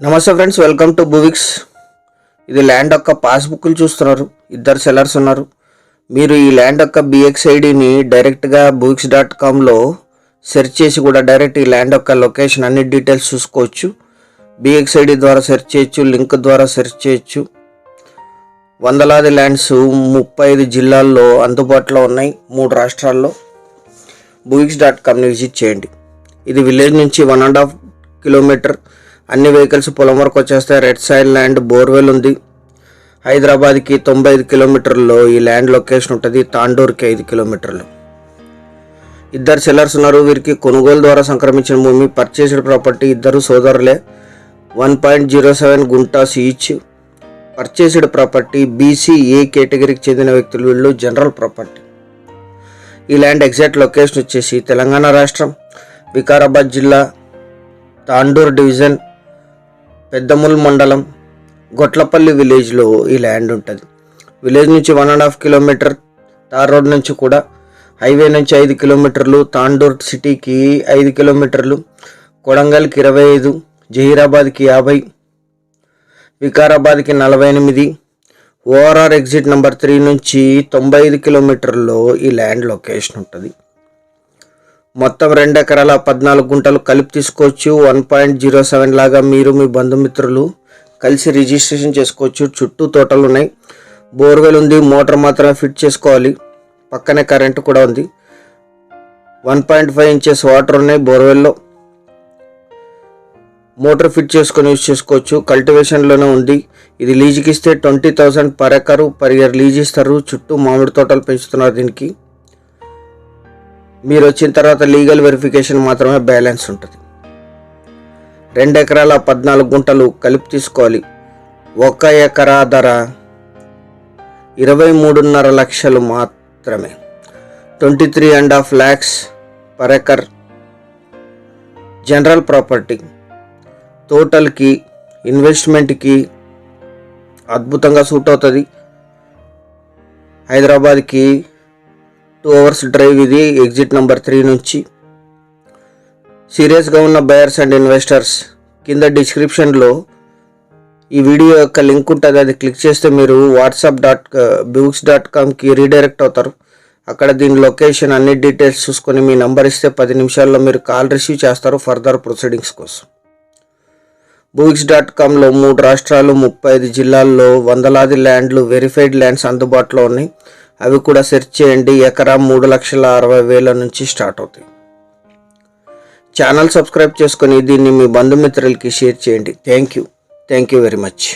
నమస్తే friends, welcome to బువిక్స్. ఇది land యొక్క పాస్బుక్లు చూస్తున్నారు. ఇద్దరు సెల్లర్స్ ఉన్నారు. మీరు ఈ ల్యాండ్ యొక్క BXIDని డైరెక్ట్గా books.comలో సెర్చ్ చేసి కూడా డైరెక్ట్ ఈ ల్యాండ్ యొక్క లొకేషన్ అన్ని డీటెయిల్స్ చూసుకోవచ్చు. BXID ద్వారా సెర్చ్ చేయొచ్చు, లింక్ ద్వారా సెర్చ్ చేయొచ్చు. వందలాది ల్యాండ్స్ 35 జిల్లాల్లో అందుబాటులో ఉన్నాయి, 3 రాష్ట్రాల్లో. books.comని విజిట్ చేయండి. ఇది విలేజ్ నుంచి 1.5 కిలోమీటర్. అన్ని వెహికల్స్ పొలం వరకు వచ్చేస్తాయి. రెడ్ సాయిల్ ల్యాండ్, బోర్వెల్ ఉంది. హైదరాబాద్కి 95 కిలోమీటర్లో ఈ ల్యాండ్ లొకేషన్ ఉంటుంది. తాండూర్కి 5 కిలోమీటర్లు. ఇద్దరు సెల్లర్స్ ఉన్నారు. వీరికి కొనుగోలు ద్వారా సంక్రమించిన భూమి, పర్చేస్డ్ ప్రాపర్టీ. ఇద్దరు సోదరులే. 1.07 guntas each. Purchased property. BC-A కేటగిరీకి చెందిన వ్యక్తులు వీళ్ళు. General property. ఈ ల్యాండ్ ఎగ్జాక్ట్ లొకేషన్ వచ్చేసి తెలంగాణ రాష్ట్రం, వికారాబాద్ జిల్లా, తాండూర్ డివిజన్, పెద్దముల్ మండలం, గొట్లపల్లి విలేజ్లో ఈ ల్యాండ్ ఉంటుంది. విలేజ్ నుంచి 1.5 కిలోమీటర్, తార్ రోడ్ నుంచి కూడా, హైవే నుంచి 5 కిలోమీటర్లు, తాండూర్ సిటీకి 5 కిలోమీటర్లు, కొడంగల్కి 25, జహీరాబాద్కి 50, వికారాబాద్కి 48, ORR ఎగ్జిట్ నెంబర్ 3 నుంచి 95 కిలోమీటర్లో ఈ ల్యాండ్ లొకేషన్ ఉంటుంది. మొత్తం 2 ఎకరాల 14 గుంటలు కలిపి తీసుకోవచ్చు. 1.07 లాగా మీరు మీ బంధుమిత్రులు కలిసి రిజిస్ట్రేషన్ చేసుకోవచ్చు. చుట్టూ తోటలు ఉన్నాయి. బోర్వెల్ ఉంది. మోటార్ మాత్రమే ఫిట్ చేసుకోవాలి. పక్కనే కరెంటు కూడా ఉంది. 1.5 ఇంచెస్ వాటర్ ఉన్నాయి బోర్వెల్లో. మోటార్ ఫిట్ చేసుకొని యూజ్ చేసుకోవచ్చు. కల్టివేషన్లోనే ఉంది. ఇది లీజుకి ఇస్తే 20,000 per acre per year lease ఇస్తారు. చుట్టూ మామిడి తోటలు పెంచుతున్నారు. దీనికి మీరు వచ్చిన తర్వాత లీగల్ వెరిఫికేషన్ మాత్రమే బ్యాలెన్స్ ఉంటుంది. 2 ఎకరాల 14 గుంటలు కలిపి తీసుకోవాలి. 1 ఎకరా ధర 23.5 లక్షలు మాత్రమే. 23.5 lakhs per acre. General property. టోటల్కి ఇన్వెస్ట్మెంట్కి అద్భుతంగా సూట్ అవుతుంది. హైదరాబాద్కి 2 hours డ్రైవ్. ఇది ఎగ్జిట్ నెంబర్ 3 నుంచి. సీరియస్గా ఉన్న బయర్స్ అండ్ ఇన్వెస్టర్స్ కింద డిస్క్రిప్షన్లో ఈ వీడియో యొక్క లింక్ ఉంటుంది. అది క్లిక్ చేస్తే మీరు books.comకి రీడైరెక్ట్ అవుతారు. అక్కడ దీని లొకేషన్ అన్ని డీటెయిల్స్ చూసుకొని మీ నంబర్ ఇస్తే 10 నిమిషాల్లో మీరు కాల్ రిసీవ్ చేస్తారు ఫర్దర్ ప్రొసీడింగ్స్ కోసం. books.comలో 3 రాష్ట్రాలు, 35 జిల్లాల్లో వందలాది ల్యాండ్లు, వెరిఫైడ్ ల్యాండ్స్ అందుబాటులో ఉన్నాయి. అవి కూడా సెర్చ్ చేయండి. ఎకరా 3,60,000 నుంచి స్టార్ట్ అవుతాయి. ఛానల్ సబ్స్క్రైబ్ చేసుకొని దీన్ని మీ బంధుమిత్రులకి షేర్ చేయండి. Thank you very much.